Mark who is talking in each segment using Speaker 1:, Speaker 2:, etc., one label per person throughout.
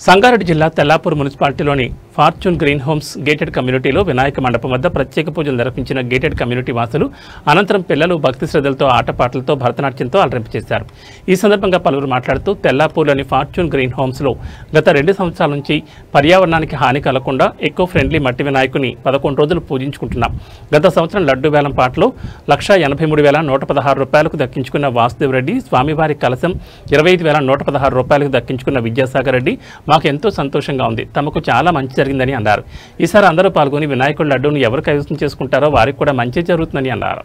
Speaker 1: సంగారెడ్డి జిల్లా తెల్లాపూర్ మున్సిపాలిటీలోని fortune green homes gated కమ్యూనిటీలో వినాయక మండపం వద్ద ప్రత్యేక పూజలు నిర్వహించిన గేటెడ్ కమ్యూనిటీ వాసులు అనంతరం పిల్లలు భక్తి శ్రద్ధలతో ఆటపాటలతో భరతనాట్యంతో అలరింపచేశారు. ఈ సందర్భంగా పలువురు మాట్లాడుతూ తెల్లాపూర్లోని ఫార్చ్యూన్ గ్రీన్ హోమ్స్లో గత 2 సంవత్సరాల నుంచి పర్యావరణానికి హాని కలగకుండా ఎకో ఫ్రెండ్లీ మట్టి వినాయకుని 11 రోజులు పూజించుకుంటున్నాం. గత సంవత్సరం లడ్డు వేలం పాటలో 1,83,116 రూపాయలకు దక్కించుకున్న వాసుదేవ్ రెడ్డి, స్వామివారి కలశం 25,116 రూపాయలకు దక్కించుకున్న విద్యాసాగర్ రెడ్డి మాకు ఎంతో సంతోషంగా ఉంది. తమకు చాలా మంచి జరిగిందని అన్నారు. ఈసారి అందరూ పాల్గొని వినాయకుడి లడ్డూను ఎవరు కైవసం చేసుకుంటారో వారికి కూడా మంచి జరుగుతుందని అన్నారు.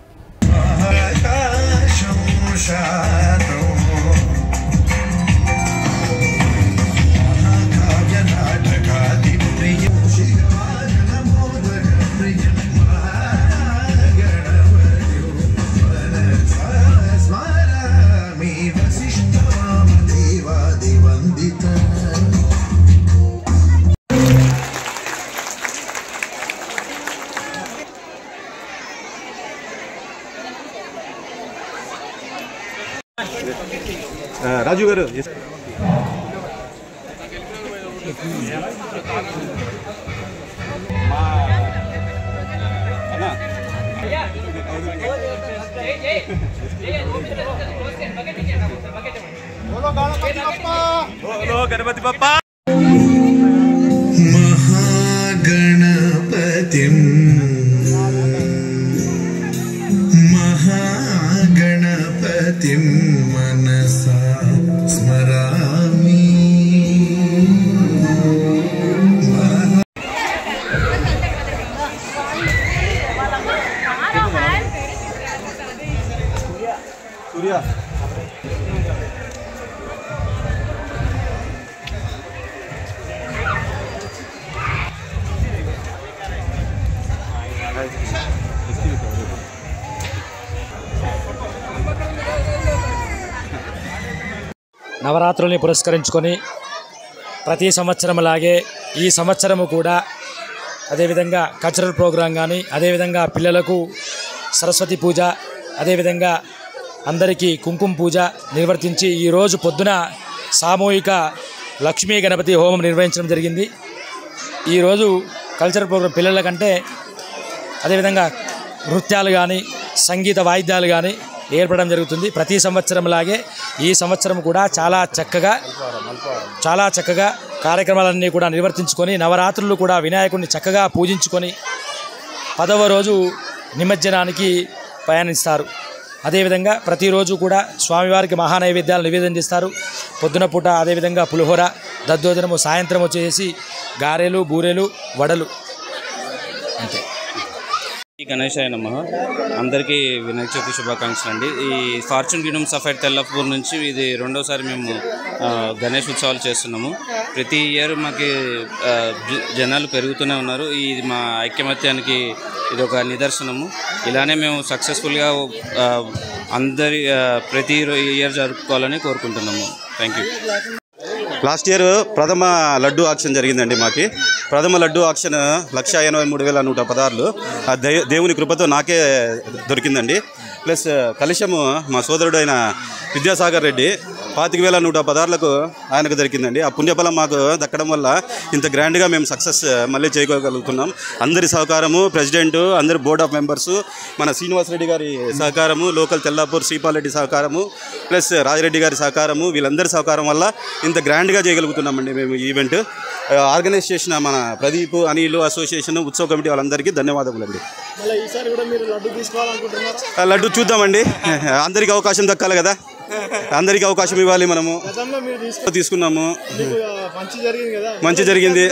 Speaker 2: రాజు గారు గణపతి బప్పా
Speaker 3: మహాగణపతిం మనసా స్మరామి.
Speaker 2: సూర్య
Speaker 4: నవరాత్రుల్ని పురస్కరించుకొని ప్రతి సంవత్సరంలాగే ఈ సంవత్సరము కూడా అదేవిధంగా కల్చరల్ ప్రోగ్రాం కానీ, అదేవిధంగా పిల్లలకు సరస్వతి పూజ, అదేవిధంగా అందరికీ కుంకుమ పూజ నిర్వర్తించి ఈరోజు పొద్దున సామూహిక లక్ష్మీ గణపతి హోమం నిర్వహించడం జరిగింది. ఈరోజు కల్చరల్ ప్రోగ్రాం పిల్లల కంటే అదేవిధంగా నృత్యాలు కానీ, సంగీత వాయిద్యాలు కానీ ఏర్పడడం జరుగుతుంది. ప్రతి సంవత్సరంలాగే ఈ సంవత్సరం కూడా చాలా చక్కగా కార్యక్రమాలన్నీ కూడా నిర్వర్తించుకొని నవరాత్రులు కూడా వినాయకుడిని చక్కగా పూజించుకొని 10వ రోజు నిమజ్జనానికి ప్రయాణిస్తారు. అదేవిధంగా ప్రతిరోజు కూడా స్వామివారికి మహానైవేద్యాలు నివేదన చేస్తారు. పొద్దున పూట అదేవిధంగా పులిహోర, దద్దోజనము, సాయంత్రం వచ్చేసి గారెలు, బూరెలు, వడలు అంతే.
Speaker 5: గణేశాయ నమః. అందరికీ వినాయక చవితి శుభాకాంక్షలు అండి. ఈ fortune green homes sapphire Tellapur నుంచి ఇది 2వసారి మేము గణేష్ ఉత్సవాలు చేస్తున్నాము. ప్రతి ఇయర్ మాకు జనాలు పెరుగుతూనే ఉన్నారు. ఇది మా ఐక్యమత్యానికి ఇది ఒక నిదర్శనము. ఇలానే మేము సక్సెస్ఫుల్గా ప్రతి ఇయర్ జరుపుకోవాలని కోరుకుంటున్నాము. Thank you.
Speaker 2: లాస్ట్ ఇయర్ ప్రథమ లడ్డు ఆక్షన్ జరిగిందండి. మాకి ప్రథమ లడ్డు ఆక్షన్ 1,83,116 దేవుని కృపతో నాకే దొరికిందండి. ప్లస్ కలశము మా సోదరుడు అయిన విద్యాసాగర్ రెడ్డి 25,116లకు ఆయనకు దొరికిందండి. ఆ పుణ్యఫలం మాకు దక్కడం వల్ల ఇంత గ్రాండ్గా మేము సక్సెస్ మళ్ళీ చేయగలుగుతున్నాం. అందరి సహకారము, ప్రెసిడెంట్, అందరి బోర్డ్ ఆఫ్ మెంబర్సు, మన శ్రీనివాసరెడ్డి గారి సహకారము, లోకల్ తెల్లాపూర్ శ్రీపాల్ రెడ్డి సహకారము, ప్లస్ రాజిరెడ్డి గారి సహకారము, వీళ్ళందరి సహకారం వల్ల ఇంత గ్రాండ్గా చేయగలుగుతున్నామండి మేము. ఈవెంట్ ఆర్గనైజ్ చేసిన మన ప్రదీప్, అనిల్ అసోసియేషన్, ఉత్సవ కమిటీ వాళ్ళందరికీ ధన్యవాదములండి. లడ్డు చూద్దామండి, అందరికీ అవకాశం దక్కాలి కదా, అందరికీ అవకాశం ఇవ్వాలి. మనము తీసుకున్నాము, మంచి జరిగింది.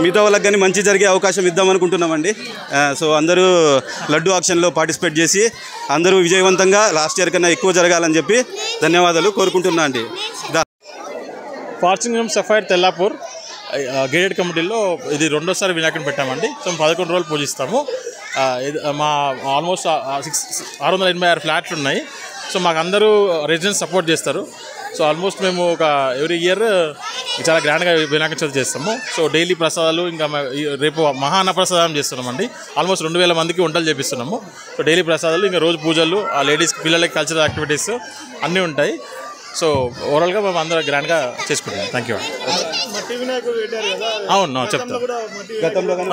Speaker 2: మిగతా వాళ్ళకి కానీ మంచి జరిగే అవకాశం ఇద్దామనుకుంటున్నామండి. సో అందరూ లడ్డు ఆక్షన్లో పార్టిసిపేట్ చేసి అందరూ విజయవంతంగా లాస్ట్ ఇయర్ కన్నా ఎక్కువ జరగాలని చెప్పి ధన్యవాదాలు కోరుకుంటున్నా అండి.
Speaker 6: Fortune green sapphire Tellapur gated కమిటీలో ఇది 2వసారి వినాయకుడిని పెట్టామండి. సో 11 రోజులు పూజిస్తాము. మా ఆల్మోస్ట్ 686 ఫ్లాట్లు ఉన్నాయి. సో మాకు అందరూ రెసిడెంట్స్ సపోర్ట్ చేస్తారు. సో ఆల్మోస్ట్ మేము ఒక ఎవ్రీ ఇయర్ చాలా గ్రాండ్గా వినాయక చవితి చేస్తాము. సో డైలీ ప్రసాదాలు, ఇంకా రేపు మహాన్నప్రసాదం చేస్తున్నామండి. ఆల్మోస్ట్ 2,000 మందికి వంటలు చేపిస్తున్నాము. సో డైలీ ప్రసాదాలు, ఇంకా రోజు పూజలు, ఆ లేడీస్కి, పిల్లలకి కల్చరల్ యాక్టివిటీస్ అన్నీ ఉంటాయి. సో ఓవరాల్గా మేము అందరూ గ్రాండ్గా చేసుకుంటాం. Thank you. అవును చెప్తాం.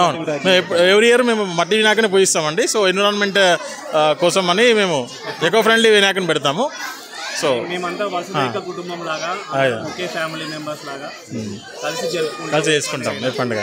Speaker 6: అవును ఎవ్రీ ఇయర్ మేము మట్టి వినాయకుని పూజిస్తామండి. సో ఎన్విరాన్మెంట్ కోసం అని మేము ఎకో ఫ్రెండ్లీ వినాయకుని పెడతాము. సో
Speaker 7: కుటుంబం లాగా ఒకే ఫ్యామిలీ మెంబర్స్ లాగా కలిసి
Speaker 6: చేసుకుంటాం పండుగ.